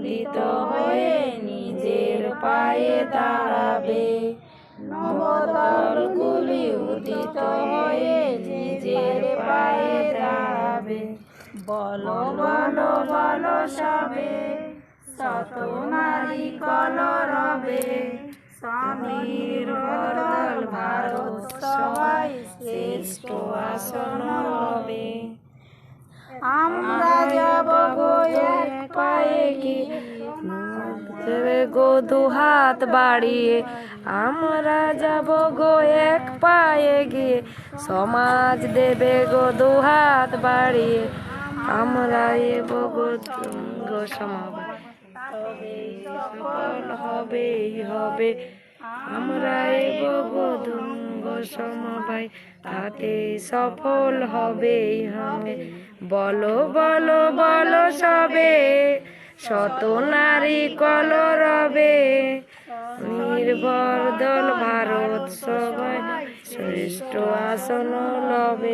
উদিত হয়ে নিজের পায়ে দাঁড়াবে। নবদলগুলি উদিত হয়ে নিজের পায়ে দাঁড়াবে। বলো বলো বলো সবে, শত নারী কলরবে। স্বনির্ভর দল ভারত সবাই শ্রেষ্ঠ আসন লবে। আমরা যাব গো এক পায়ে গিয়ে, দেবে গো দুহাত বাড়িয়ে। আমরা যাব গো এক পায়ে গিয়ে, সমাজ দেবে গো দুহাত বাড়িয়ে। আমরা এব গো সমবায়, তবেই সফল হবেই হবে। আমরা এব গো সমবায়, তাতে সফল হবেই হবে। বলো বলো বলো সবে, শত নারী কলরবে। নির্ভর দল ভারত সবাই শ্রেষ্ঠ আসন লবে।